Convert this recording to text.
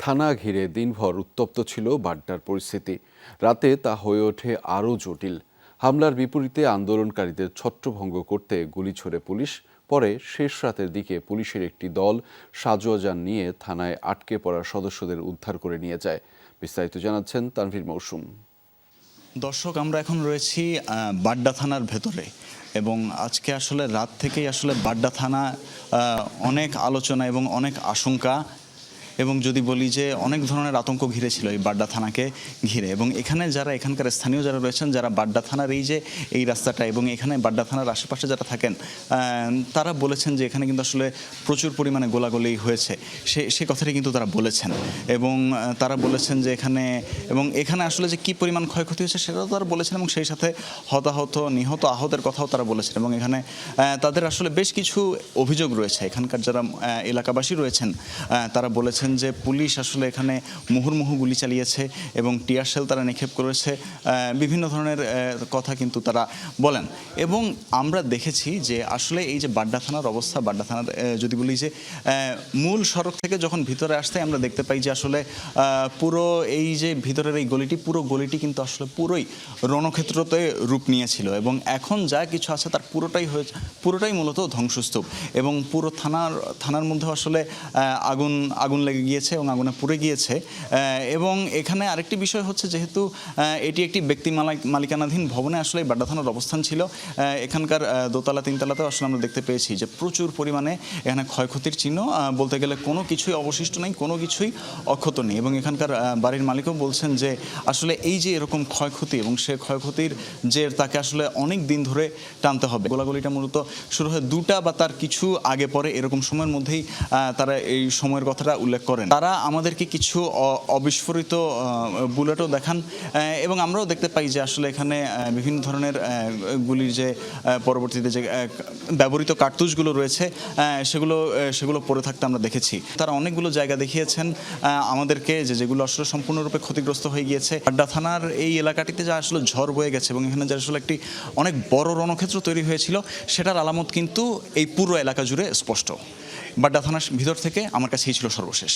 থানা ঘিরে দিনভর উত্তপ্ত ছিল বাড্ডার পরিস্থিতি। রাতে তা হয়ে ওঠে আরও জটিল। হামলার বিপরীতে আন্দোলনকারীদের ছত্রভঙ্গ করতে গুলি ছোড়ে পুলিশ। পরে শেষ রাতের দিকে পুলিশের একটি দল সাজোয়া যান নিয়ে থানায় আটকে পড়া সদস্যদের উদ্ধার করে নিয়ে যায়। বিস্তারিত জানাচ্ছেন তানভীর মৌসুম। দর্শক, আমরা এখন রয়েছি বাড্ডা থানার ভেতরে এবং আজকে আসলে রাত থেকেই আসলে বাড্ডা থানা অনেক আলোচনা এবং অনেক আশঙ্কা এবং যদি বলি যে অনেক ধরনের আতঙ্ক ঘিরেছিল এই বাড্ডা থানাকে ঘিরে। এবং এখানে যারা এখানকার স্থানীয় যারা রয়েছেন, যারা বাড্ডা থানার এই রাস্তাটা এবং এখানে বাড্ডা থানার আশেপাশে যারা থাকেন, তারা বলেছেন যে এখানে কিন্তু আসলে প্রচুর পরিমাণে গোলাগুলি হয়েছে। সে কথাটি কিন্তু তারা বলেছেন এবং তারা বলেছেন যে এখানে আসলে যে কী পরিমাণ ক্ষয়ক্ষতি হয়েছে সেটাও তারা বলেছেন এবং সেই সাথে হতাহত, নিহত, আহতের কথাও তারা বলেছেন। এবং এখানে তাদের আসলে বেশ কিছু অভিযোগ রয়েছে। এখানকার যারা এলাকাবাসী রয়েছেন তারা বলেছেন যে পুলিশ আসলে এখানে মুহুর্মুহু গুলি চালিয়েছে এবং টিয়ার শেল তারা নিক্ষেপ করেছে, বিভিন্ন ধরনের কথা কিন্তু তারা বলেন। এবং আমরা দেখেছি যে আসলে এই যে বাড্ডা থানার অবস্থা, বাড্ডা থানার যদি বলি যে মূল সড়ক থেকে যখন ভিতরে আসতে আমরা দেখতে পাই যে আসলে পুরো এই যে ভিতরের এই গলিটি, পুরো গলিটি কিন্তু আসলে পুরোই রণক্ষেত্রতে রূপ নিয়েছিল এবং এখন যা কিছু আছে তার পুরোটাই মূলত ধ্বংসস্তূপ। এবং পুরো থানার মধ্যে আসলে আগুন লেগে গিয়েছে এবং আগুনে পুড়ে গিয়েছে। এবং এখানে আরেকটি বিষয় হচ্ছে, যেহেতু এটি একটি ব্যক্তি মালিকানাধীন ভবনে আসলে বাড্ডা থানার অবস্থান ছিল, এখানকার দোতলা তিনতলাতেও আসলে আমরা দেখতে পেয়েছি যে প্রচুর পরিমাণে এখানে ক্ষয়ক্ষতির চিহ্ন, বলতে গেলে কোনো কিছুই অবশিষ্ট নেই, কোনো কিছুই অক্ষত নেই। এবং এখানকার বাড়ির মালিকও বলছেন যে আসলে এই যে এরকম ক্ষয়ক্ষতি এবং সে ক্ষয়ক্ষতির যে তাকে আসলে অনেক দিন ধরে টানতে হবে। গোলাগুলিটা মূলত শুরু হয় 2টা বা তার কিছু আগে পরে এরকম সময়ের মধ্যেই তারা এই সময়ের কথাটা উল্লেখ করেন। তারা আমাদেরকে কিছু অবিস্ফোরিত বুলেটও দেখান এবং আমরাও দেখতে পাই যে আসলে এখানে বিভিন্ন ধরনের গুলির যে পরবর্তীতে যে ব্যবহৃত কার্তুজগুলো রয়েছে সেগুলো পড়ে থাকতে আমরা দেখেছি। তারা অনেকগুলো জায়গা দেখিয়েছেন আমাদেরকে যেগুলো আসলে সম্পূর্ণরূপে ক্ষতিগ্রস্ত হয়ে গিয়েছে। বাড্ডা থানার এই এলাকাটিতে যা আসলে ঝড় বয়ে গেছে এবং এখানে যে আসলে একটি অনেক বড় রণক্ষেত্র তৈরি হয়েছিল সেটার আলামত কিন্তু এই পুরো এলাকা জুড়ে স্পষ্ট। বাড্ডা থানার ভিতর থেকে আমার কাছে এই ছিল সর্বশেষ।